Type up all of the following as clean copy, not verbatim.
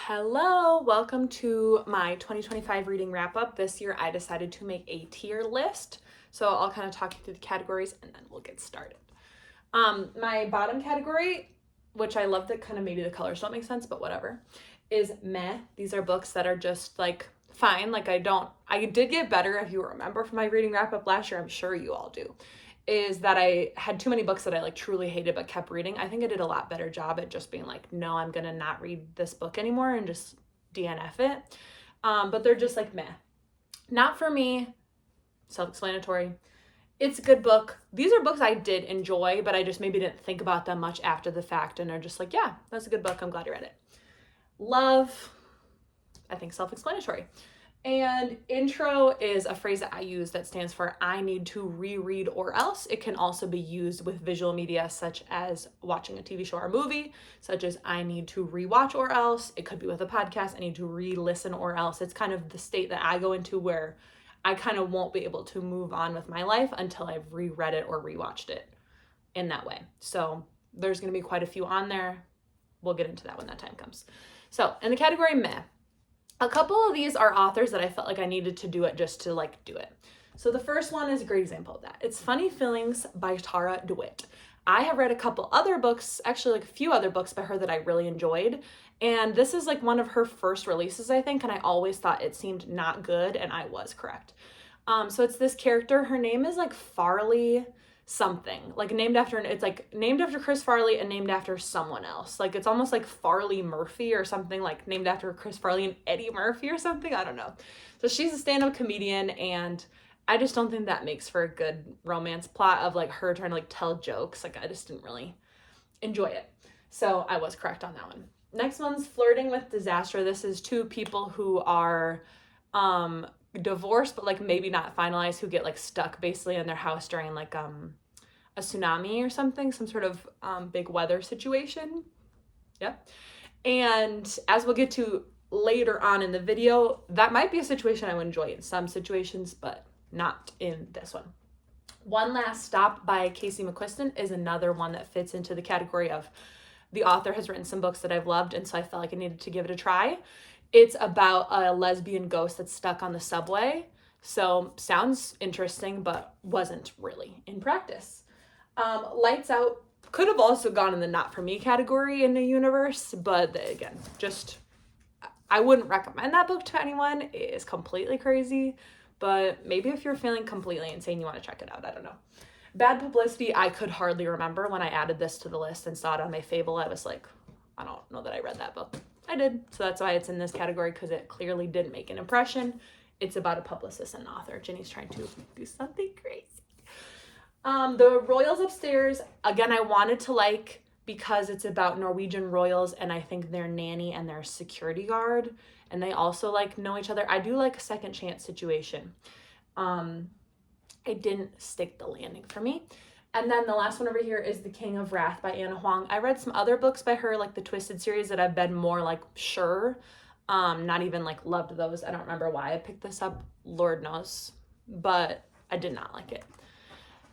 Hello, welcome to my 2025 reading wrap up. This year I decided to make a tier list. So I'll kind of talk you through the categories and then we'll get started. My bottom category, which I love that kind of maybe the colors don't make sense, but whatever, is meh. These are books that are just like fine. I did get better if you remember from my reading wrap up last year. I'm sure you all do. Is that I had too many books that I like truly hated but kept reading. I think I did a lot better job at just being like, no, I'm gonna not read this book anymore and just DNF it. But they're just like meh. Not for me, self-explanatory. It's a good book. These are books I did enjoy, but I just maybe didn't think about them much after the fact and are just like, yeah, that's a good book. I'm glad you read it. Love, I think self-explanatory. And intro is a phrase that I use that stands for I need to reread or else. It can also be used with visual media such as watching a TV show or movie, such as I need to rewatch or else. It could be with a podcast, I need to re-listen or else. It's kind of the state that I go into where I kind of won't be able to move on with my life until I've reread it or rewatched it in that way. So there's going to be quite a few on there. We'll get into that when that time comes. So in the category meh, a couple of these are authors that I felt like I needed to do it just to like do it. So the first one is a great example of that. It's Funny Feelings by Tara DeWitt. I have read a couple other books, actually like a few other books by her that I really enjoyed. And this is like one of her first releases, I think. And I always thought it seemed not good, and I was correct. So it's this character. Her name is like Farley something, like it's like named after Chris Farley and named after someone else. Like it's almost like Farley Murphy or something, like named after Chris Farley and Eddie Murphy or something. I don't know. So she's a stand-up comedian, and I just don't think that makes for a good romance plot of like her trying to like tell jokes. Like I just didn't really enjoy it. So I was correct on that one. Next one's Flirting with Disaster. This is two people who are divorced but like maybe not finalized, who get like stuck basically in their house during like a tsunami or something, some sort of big weather situation. Yeah. And as we'll get to later on in the video, that might be a situation I would enjoy in some situations, but not in this one. One Last Stop by Casey McQuiston is another one that fits into the category of the author has written some books that I've loved, and so I felt like I needed to give it a try. It's about a lesbian ghost that's stuck on the subway. So sounds interesting, but wasn't really in practice. Lights Out could have also gone in the not for me category in the universe, but again, just I wouldn't recommend that book to anyone. It is completely crazy, but maybe if you're feeling completely insane, you want to check it out. I don't know. Bad Publicity, I could hardly remember when I added this to the list and saw it on my Fable. I was like, I don't know that I read that book. I did, so that's why it's in this category, because it clearly didn't make an impression. It's about a publicist and an author. Jenny's trying to do something crazy. The Royals Upstairs, again, I wanted to like because it's about Norwegian royals, and I think their nanny and their security guard, and they also like know each other. I do like a second chance situation. It didn't stick the landing for me. And then the last one over here is The King of Wrath by Anna Huang. I read some other books by her, like the Twisted series, that I've been more like sure, not even like loved those. I don't remember why I picked this up, Lord knows, but I did not like it.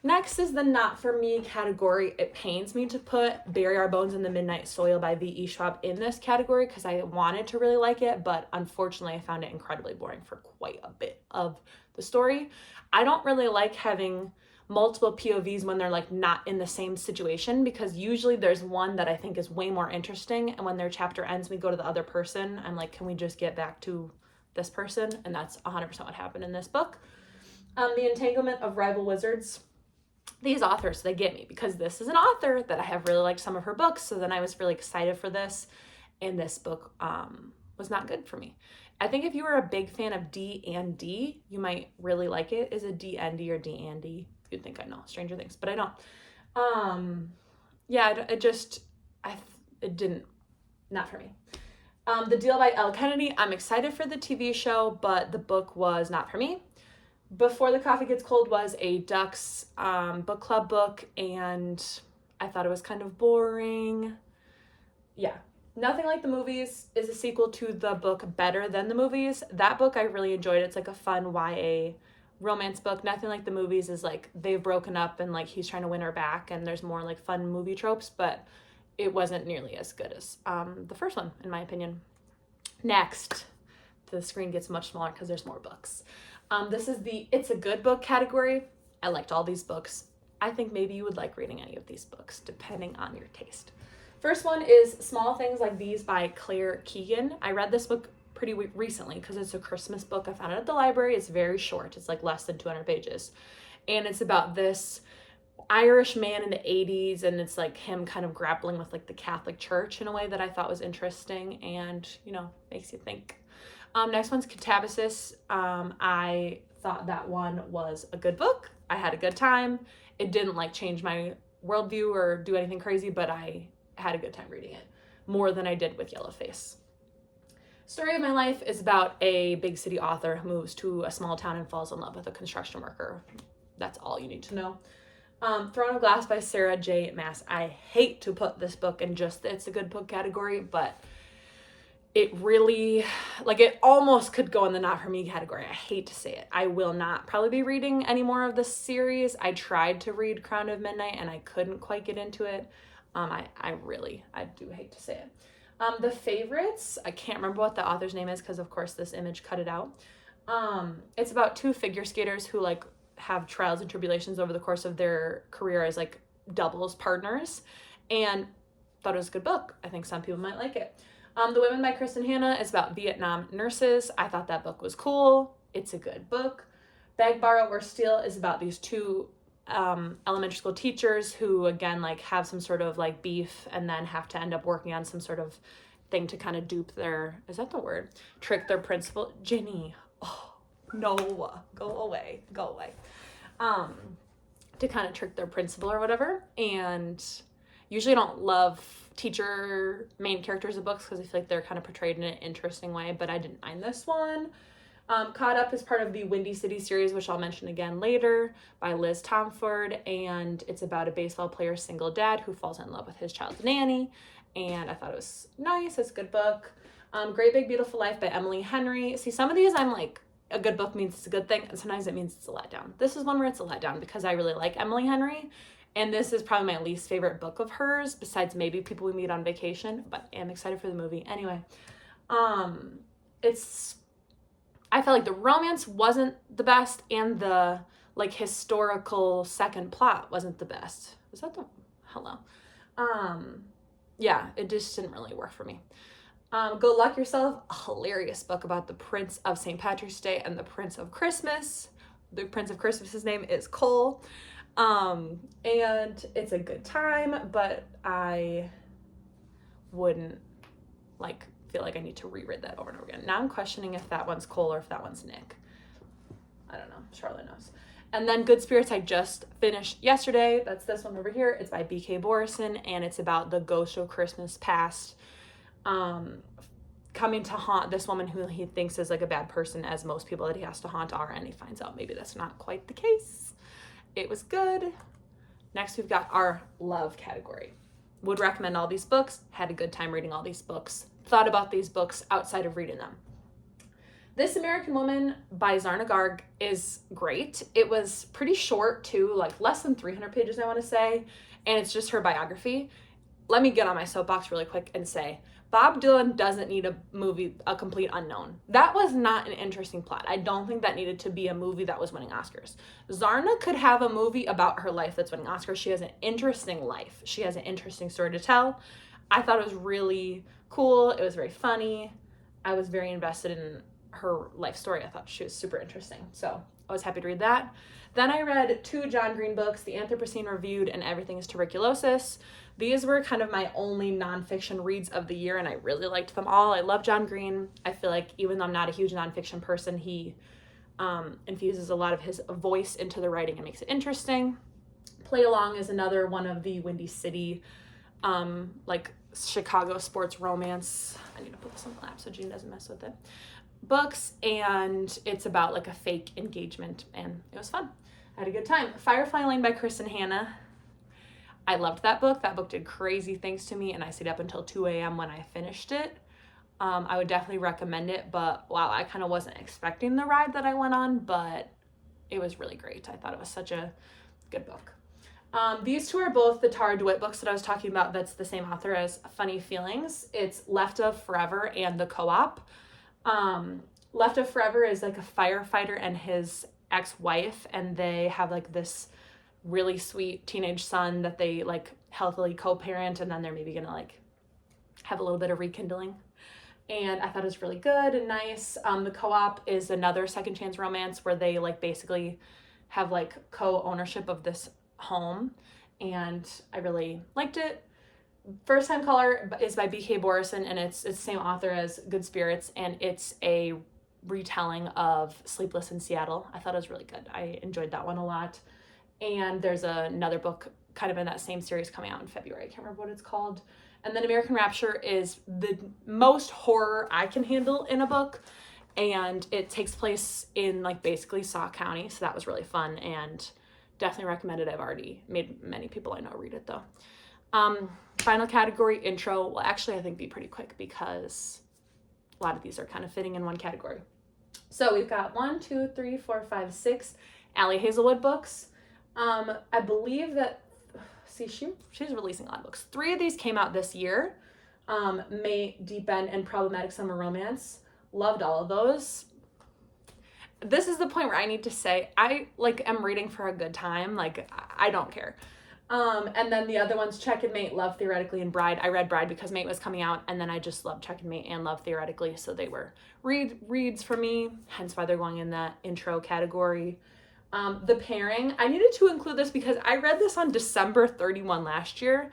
Next is the not for me category. It pains me to put Bury Our Bones in the Midnight Soil by V.E. Schwab in this category because I wanted to really like it, but unfortunately I found it incredibly boring for quite a bit of the story. I don't really like having multiple POVs when they're like not in the same situation, because usually there's one that I think is way more interesting, and when their chapter ends we go to the other person. I'm like, can we just get back to this person? And that's 100% what happened in this book. The Entanglement of Rival Wizards. These authors, they get me because this is an author that I have really liked some of her books, so then I was really excited for this, and this book was not good for me. I think if you were a big fan of D&D, you might really like it. Is it D&D or D&D? You'd think I know Stranger Things, but I don't. Yeah, it didn't, not for me. The Deal by Elle Kennedy, I'm excited for the TV show, but the book was not for me. Before the Coffee Gets Cold was a Ducks book club book, and I thought it was kind of boring. Yeah. Nothing Like the Movies is a sequel to the book Better Than the Movies. That book I really enjoyed. It's like a fun YA romance book. Nothing Like the Movies is like they've broken up and like he's trying to win her back, and there's more like fun movie tropes, but it wasn't nearly as good as the first one, in my opinion. Next, the screen gets much smaller because there's more books. This is the It's a Good Book category. I liked all these books. I think maybe you would like reading any of these books, depending on your taste. First one is Small Things Like These by Claire Keegan. I read this book pretty recently because it's a Christmas book. I found it at the library. It's very short. It's like less than 200 pages. And it's about this Irish man in the 80s, and it's like him kind of grappling with like the Catholic Church in a way that I thought was interesting and, you know, makes you think. Next one's Catabasis. I thought that one was a good book. I had a good time. It didn't like change my worldview or do anything crazy, but I had a good time reading it, more than I did with Yellowface. Story of My Life is about a big city author who moves to a small town and falls in love with a construction worker. That's all you need to know. Throne of Glass by Sarah J. Maas. I hate to put this book in just the It's a Good Book category, but it really, like, it almost could go in the not for me category. I hate to say it. I will not probably be reading any more of this series. I tried to read Crown of Midnight and I couldn't quite get into it. I do hate to say it. The Favorites, I can't remember what the author's name is because of course this image cut it out. It's about two figure skaters who like have trials and tribulations over the course of their career as like doubles partners, and thought it was a good book. I think some people might like it. The Women by Kristen Hanna is about Vietnam nurses. I thought that book was cool. It's a good book. Beg, Borrow, or Steal is about these two elementary school teachers who again like have some sort of like beef and then have to end up working on some sort of thing to kind of dupe their, is that the word? Trick their principal. Ginny. Oh, no. Go away. To kind of trick their principal or whatever. And usually I don't love teacher main characters of books because I feel like they're kind of portrayed in an interesting way, but I didn't mind this one. Caught Up is part of the Windy City series, which I'll mention again later, by Liz Tomford, and it's about a baseball player's single dad who falls in love with his child's nanny, and I thought it was nice. It's a good book. Great Big Beautiful Life by Emily Henry. See, some of these I'm like, a good book means it's a good thing, and sometimes it means it's a letdown. This is one where it's a letdown because I really like Emily Henry, and this is probably my least favorite book of hers, besides maybe People We Meet on Vacation, but I am excited for the movie. Anyway, I felt like the romance wasn't the best, and the like historical second plot wasn't the best. Was that the, hello? Yeah, it just didn't really work for me. Go Luck Yourself, a hilarious book about the Prince of St. Patrick's Day and the Prince of Christmas. The Prince of Christmas's name is Cole. And it's a good time, but I wouldn't like feel like I need to reread that over and over again. Now I'm questioning if that one's Cole or if that one's Nick. I don't know. Charlotte knows. And then Good Spirits I just finished yesterday. That's this one over here. It's by B.K. Borison, and it's about the ghost of Christmas past coming to haunt this woman who he thinks is like a bad person, as most people that he has to haunt are, and he finds out maybe that's not quite the case. It was good. Next, we've got our love category. Would recommend all these books. Had a good time reading all these books. Thought about these books outside of reading them. This American Woman by Zarna Garg is great. It was pretty short too, like less than 300 pages, I want to say, and it's just her biography. Let me get on my soapbox really quick and say, Bob Dylan doesn't need a movie, A Complete Unknown. That was not an interesting plot. I don't think that needed to be a movie that was winning Oscars. Zarna could have a movie about her life that's winning Oscars. She has an interesting life. She has an interesting story to tell. I thought it was really cool. It was very funny. I was very invested in her life story. I thought she was super interesting. So I was happy to read that. Then I read two John Green books, The Anthropocene Reviewed and Everything is Tuberculosis. These were kind of my only nonfiction reads of the year, and I really liked them all. I love John Green. I feel like even though I'm not a huge nonfiction person, he infuses a lot of his voice into the writing and makes it interesting. Play Along is another one of the Windy City, like Chicago sports romance. I need to put this on the lap so Jean doesn't mess with it. Books, and it's about like a fake engagement, and it was fun. I had a good time. Firefly Lane by Kristen Hanna. I loved that book. That book did crazy things to me, and I stayed up until 2 a.m. when I finished it. I would definitely recommend it, but wow, I kind of wasn't expecting the ride that I went on, but it was really great. I thought it was such a good book. These two are both the Tara DeWitt books that I was talking about. That's the same author as Funny Feelings. It's Left of Forever and The Co-op. Left of Forever is like a firefighter and his ex-wife, and they have like this really sweet teenage son that they like healthily co-parent, and then they're maybe gonna like have a little bit of rekindling. And I thought it was really good and nice. The Co-op is another second chance romance where they like basically have like co-ownership of this home, and I really liked it. First Time Caller is by B.K. Borison, and it's the same author as Good Spirits, and it's a retelling of Sleepless in Seattle. I thought it was really good. I enjoyed that one a lot. And there's another book kind of in that same series coming out in February. I can't remember what it's called. And then American Rapture is the most horror I can handle in a book, and it takes place in like basically Sauk County, so that was really fun and definitely recommended. I've already made many people I know read it though. Final category, intro, will actually I think be pretty quick because a lot of these are kind of fitting in one category. So we've got 1, 2, 3, 4, 5, 6 Allie Hazelwood books. I believe that, she's releasing a lot of books. 3 of these came out this year. May, Deep End, and Problematic Summer Romance. Loved all of those. This is the point where I need to say, I like am reading for a good time. Like, I don't care. And then the other ones, Check and Mate, Love Theoretically, and Bride. I read Bride because Mate was coming out, and then I just loved Check and Mate and Love Theoretically, so they were reads for me, hence why they're going in that intro category. The Pairing, I needed to include this because I read this on December 31 last year,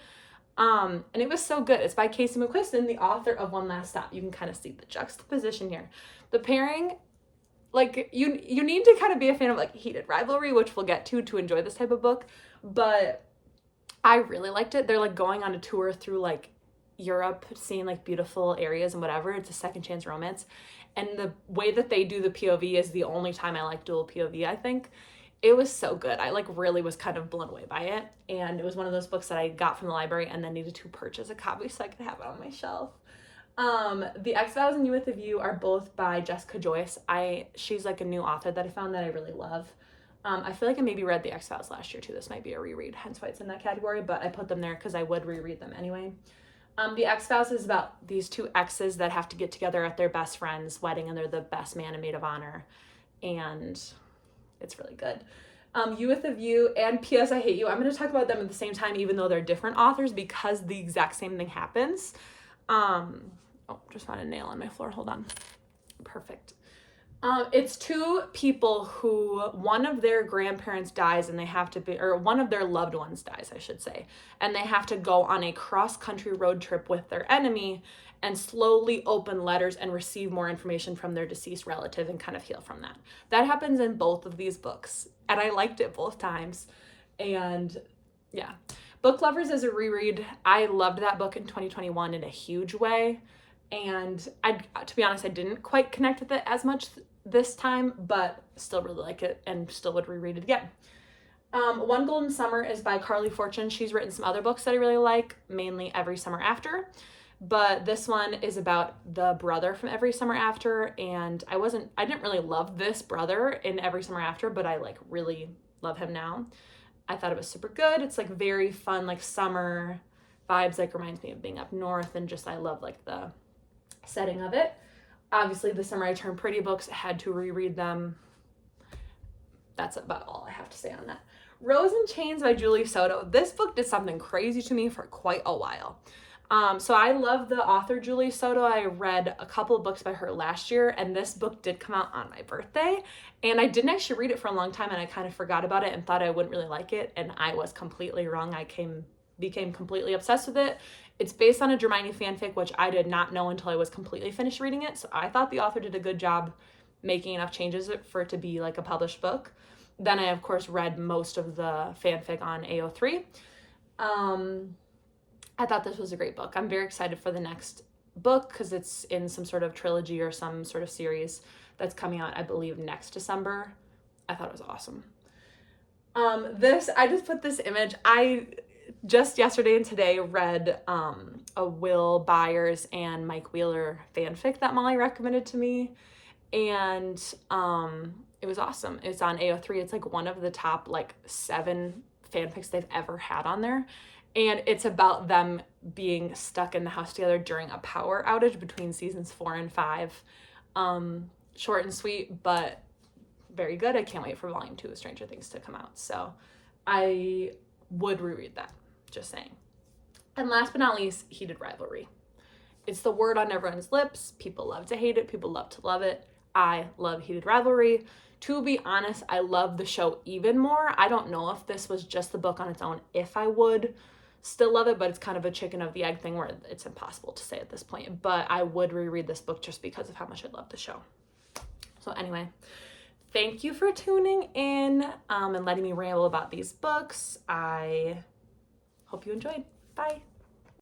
and it was so good. It's by Casey McQuiston, the author of One Last Stop. You can kind of see the juxtaposition here. The Pairing, like, you need to kind of be a fan of like Heated Rivalry, which we'll get to enjoy this type of book, but I really liked it. They're like going on a tour through like Europe, seeing like beautiful areas and whatever. It's a second chance romance, and the way that they do the POV is the only time I like dual POV. I think it was so good. I like really was kind of blown away by it, and it was one of those books that I got from the library and then needed to purchase a copy so I could have it on my shelf. The X-Files and You with a View are both by Jessica Joyce. She's like a new author that I found that I really love. I feel like I maybe read The X-Files last year too. This might be a reread, hence why it's in that category, but I put them there because I would reread them anyway. The X-Files is about these two exes that have to get together at their best friend's wedding, and they're the best man and maid of honor, and it's really good. You with a View and P.S. I Hate You, I'm going to talk about them at the same time even though they're different authors because the exact same thing happens. Just found a nail on my floor. Hold on. Perfect. It's two people who one of their grandparents dies and they have to be, or one of their loved ones dies, I should say, and they have to go on a cross-country road trip with their enemy and slowly open letters and receive more information from their deceased relative and kind of heal from that. That happens in both of these books, and I liked it both times. And yeah, Book Lovers is a reread. I loved that book in 2021 in a huge way. And to be honest, I didn't quite connect with it as much this time, but still really like it and still would reread it again. One Golden Summer is by Carly Fortune. She's written some other books that I really like, mainly Every Summer After. But this one is about the brother from Every Summer After, and I didn't really love this brother in Every Summer After, but I like really love him now. I thought it was super good. It's like very fun, like summer vibes, like reminds me of being up north, and just I love like the setting of it. Obviously, The Summer I Turned Pretty books, had to reread them. That's about all I have to say on that. Rose in Chains by Julie Soto. This book did something crazy to me for quite a while. So I love the author Julie Soto. I read a couple of books by her last year, and this book did come out on my birthday, and I didn't actually read it for a long time, and I kind of forgot about it and thought I wouldn't really like it, and I was completely wrong. I became completely obsessed with it. It's based on a Hermione fanfic, which I did not know until I was completely finished reading it, so I thought the author did a good job making enough changes for it to be like a published book. Then I, of course, read most of the fanfic on AO3. I thought this was a great book. I'm very excited for the next book because it's in some sort of trilogy or some sort of series that's coming out, I believe, next December. I thought it was awesome. I just put this image. I just yesterday and today read a Will Byers and Mike Wheeler fanfic that Molly recommended to me, and it was awesome. It's on AO3. It's like one of the top like 7 fanfics they've ever had on there. And it's about them being stuck in the house together during a power outage between seasons 4 and 5. Short and sweet, but very good. I can't wait for volume 2 of Stranger Things to come out. So I would reread that, just saying. And last but not least, heated rivalry. It's the word on everyone's lips. People love to hate it. People love to love it. I love heated rivalry. To be honest, I love the show even more. I don't know if this was just the book on its own, if I would still love it, but it's kind of a chicken of the egg thing where it's impossible to say at this point. But I would reread this book just because of how much I love the show. So anyway, thank you for tuning in and letting me ramble about these books. I hope you enjoyed. Bye.